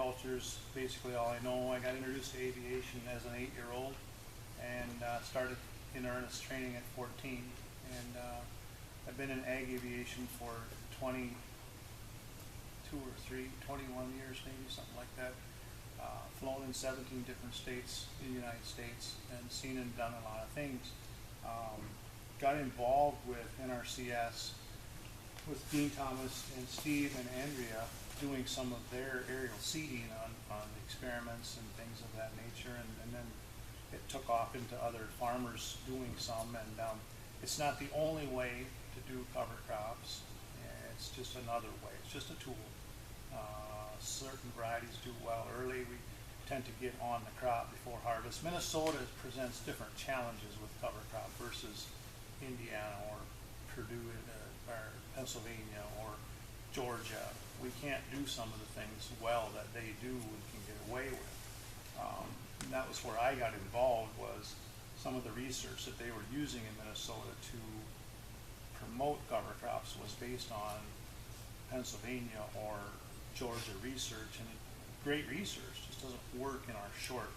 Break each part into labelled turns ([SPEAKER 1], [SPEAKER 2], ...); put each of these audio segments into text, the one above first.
[SPEAKER 1] agriculture is basically all I know. I got introduced to aviation as an 8-year-old and started in earnest training at 14. And I've been in ag aviation for 21 years maybe, something like that. Flown in 17 different states in the United States and seen and done a lot of things. Got involved with NRCS with Dean Thomas and Steve and Andrea doing some of their aerial seeding on experiments and things of that nature, and then it took off into other farmers doing some, and it's not the only way to do cover crops. It's just another way. It's just a tool. Certain varieties do well early. We tend to get on the crop before harvest. Minnesota presents different challenges with cover crop versus Indiana or Purdue or Pennsylvania or Georgia. We can't do some of the things well that they do and can get away with. And that was where I got involved, was some of the research that they were using in Minnesota to promote cover crops was based on Pennsylvania or Georgia research, and great research just doesn't work in our short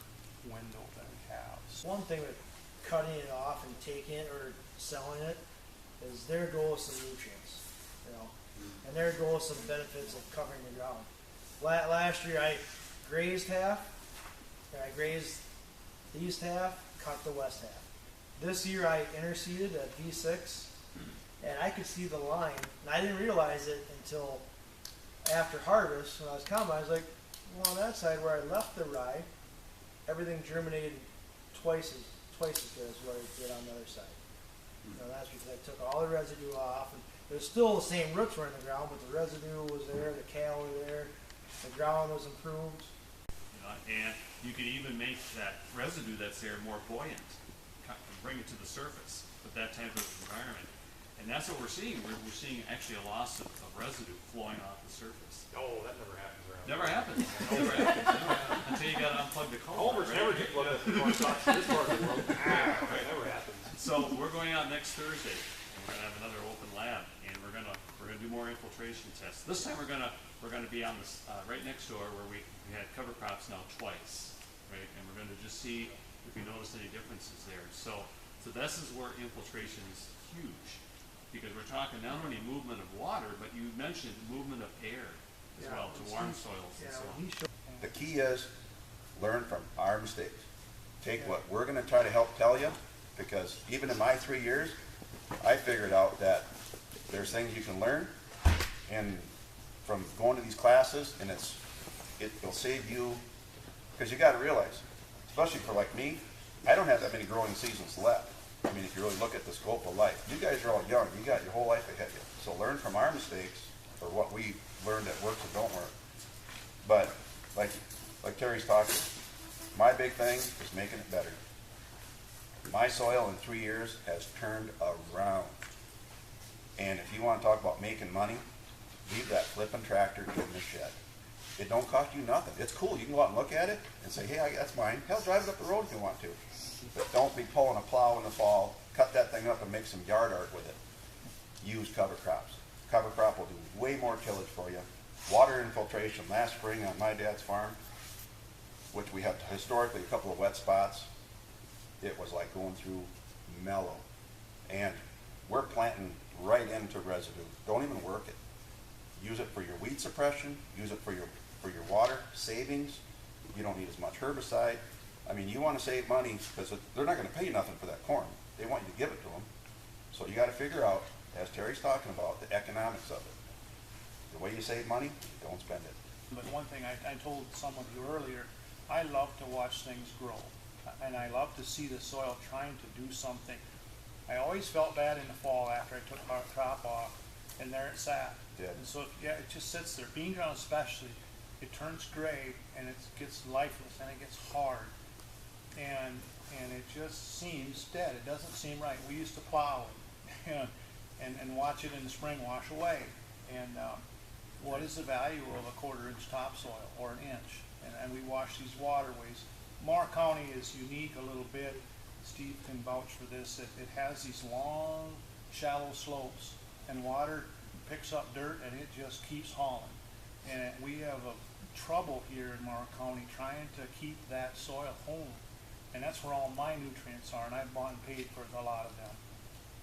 [SPEAKER 1] window that we have.
[SPEAKER 2] One thing with cutting it off and taking it or selling it is there goes some nutrients, and there goes some benefits of covering the ground. Last year I grazed half, and I grazed the east half, cut the west half. This year I interseeded at V6, and I could see the line, and I didn't realize it until after harvest. When I was combine, I was like, well, on that side where I left the rye, everything germinated twice as good as what it did on the other side. That's because I took all the residue off, and there's still the same roots were in the ground, but the residue was there, the cattle were there, the ground was improved.
[SPEAKER 3] And you can even make that residue that's there more buoyant, bring it to the surface with that type of environment. And that's what we're seeing. We're seeing actually a loss of residue flowing off the surface.
[SPEAKER 4] Oh, that never happens around here.
[SPEAKER 3] Never happens. Never happens. Until you got to unplug the culvert.
[SPEAKER 4] Homer's never get blood before it starts this part of the world. That never happens.
[SPEAKER 3] So we're going out next Thursday, and we're gonna have another open lab, and we're gonna do more infiltration tests. This time we're gonna be on this right next door where we had cover crops now twice, right? And we're gonna just see if we notice any differences there. So this is where infiltration is huge, because we're talking not only movement of water, but you mentioned movement of air as well to warm soils and so on.
[SPEAKER 5] The key is learn from our mistakes. Take what we're going to try to help tell you, because even in my 3 years, I figured out that there's things you can learn, and from going to these classes, and it'll save you, because you got to realize, especially for like me, I don't have that many growing seasons left. I mean, if you really look at the scope of life, you guys are all young. You got your whole life ahead of you. So learn from our mistakes, or what we learned that works and don't work. But like Terry's talking, my big thing is making it better. My soil in 3 years has turned around. And if you want to talk about making money, leave that flipping tractor in the shed. It don't cost you nothing. It's cool. You can go out and look at it and say, hey, that's mine. Hell, drive it up the road if you want to. But don't be pulling a plow in the fall, cut that thing up and make some yard art with it. Use cover crops. Cover crop will do way more tillage for you. Water infiltration. Last spring on my dad's farm, which we have historically a couple of wet spots, it was like going through mellow. And we're planting right into residue. Don't even work it. Use it for your weed suppression. Use it for your water savings. You don't need as much herbicide. I mean, you want to save money, because they're not going to pay you nothing for that corn. They want you to give it to them. So you got to figure out, as Terry's talking about, the economics of it. The way you save money, don't spend it.
[SPEAKER 1] But one thing I told some of you earlier, I love to watch things grow. And I love to see the soil trying to do something. I always felt bad in the fall after I took my crop off, and there it sat.
[SPEAKER 5] Yeah.
[SPEAKER 1] And so, it just sits there. Bean ground especially, it turns gray, and it gets lifeless, and it gets hard. And it just seems dead. It doesn't seem right. We used to plow it and watch it in the spring wash away. And what is the value of a 1/4 inch topsoil or an inch? And we wash these waterways. Moore County is unique a little bit. Steve can vouch for this. It has these long, shallow slopes, and water picks up dirt and it just keeps hauling. And we have a trouble here in Morrow County trying to keep that soil home. And that's where all my nutrients are, and I bought and paid for a lot of them.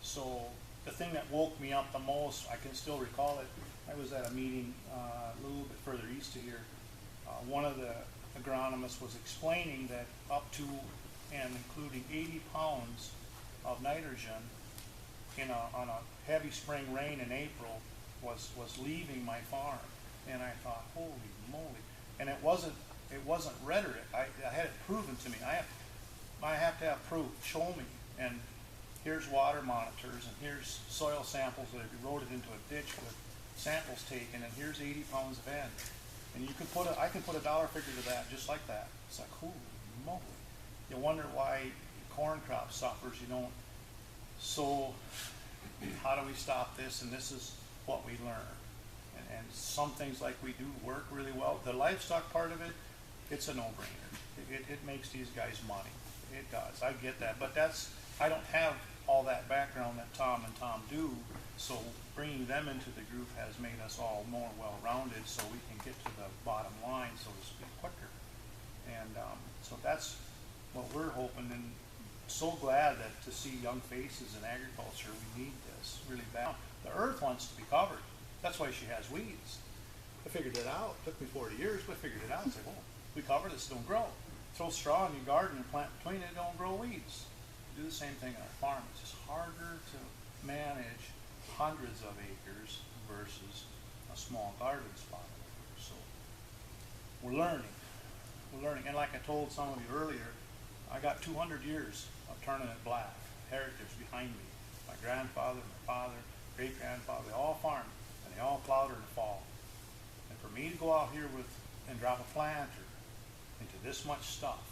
[SPEAKER 1] So the thing that woke me up the most, I can still recall it, I was at a meeting a little bit further east of here. One of the agronomists was explaining that up to and including 80 pounds of nitrogen on a heavy spring rain in April was leaving my farm. And I thought, holy moly. And it wasn't rhetoric. I had it proven to me. I have to have proof. Show me. And here's water monitors, and here's soil samples that have eroded into a ditch with samples taken, and here's 80 pounds of N. And I can put a dollar figure to that just like that. It's like, holy moly. You wonder why corn crop suffers. You don't. So how do we stop this? And this is what we learn. And some things like we do work really well. The livestock part of it, it's a no-brainer. It makes these guys money. It does. I get that. But I don't have all that background that Tom and Tom do. So bringing them into the group has made us all more well-rounded so we can get to the bottom line, so to speak, quicker. And so that's what we're hoping, and so glad that to see young faces in agriculture. We need this really bad. The earth wants to be covered. That's why she has weeds. I figured it out. It took me 40 years, but I figured it out. I said, well, we cover this, don't grow. Throw straw in your garden and plant between it, don't grow weeds. Do the same thing on our farm. It's just harder to manage hundreds of acres versus a small garden spot. So we're learning. We're learning. And like I told some of you earlier, I got 200 years of turning it black, heritage behind me. My grandfather, my father, great-grandfather, they all farmed, and they all plowed in the fall. And for me to go out here and drop a planter into this much stuff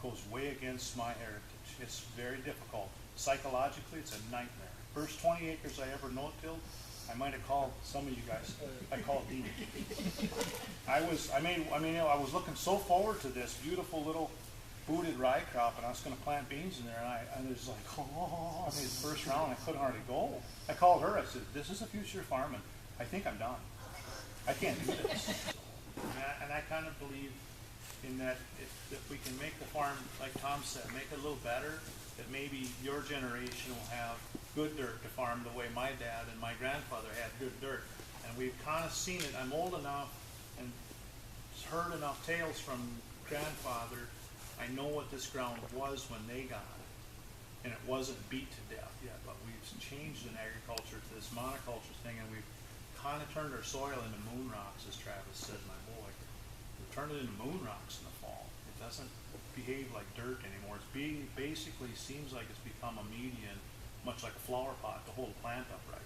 [SPEAKER 1] goes way against my heritage. It's very difficult. Psychologically, it's a nightmare. First 20 acres I ever no-tilled, I might have called some of you guys. I called Dean. I was looking so forward to this beautiful little booted rye crop, and I was going to plant beans in there, and it was like, oh, I mean, the first round, I couldn't hardly go. I called her, I said, this is a future farming. I think I'm done. I can't do this. And I kind of believe in that if we can make the farm, like Tom said, make it a little better, that maybe your generation will have good dirt to farm the way my dad and my grandfather had good dirt. And we've kind of seen it. I'm old enough and heard enough tales from grandfather. I know what this ground was when they got it. And it wasn't beat to death yet, but we've changed in agriculture to this monoculture thing, and we've kind of turned our soil into moon rocks, as Travis said, my boy. We've turned it into moon rocks in the fall. It doesn't behave like dirt anymore. It's basically seems like it's become a median, much like a flower pot, to hold a plant upright.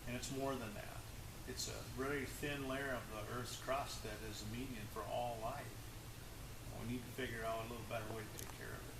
[SPEAKER 1] And it's more than that. It's a very thin layer of the Earth's crust that is a median for all life. We need to figure out a little better way to take care of it.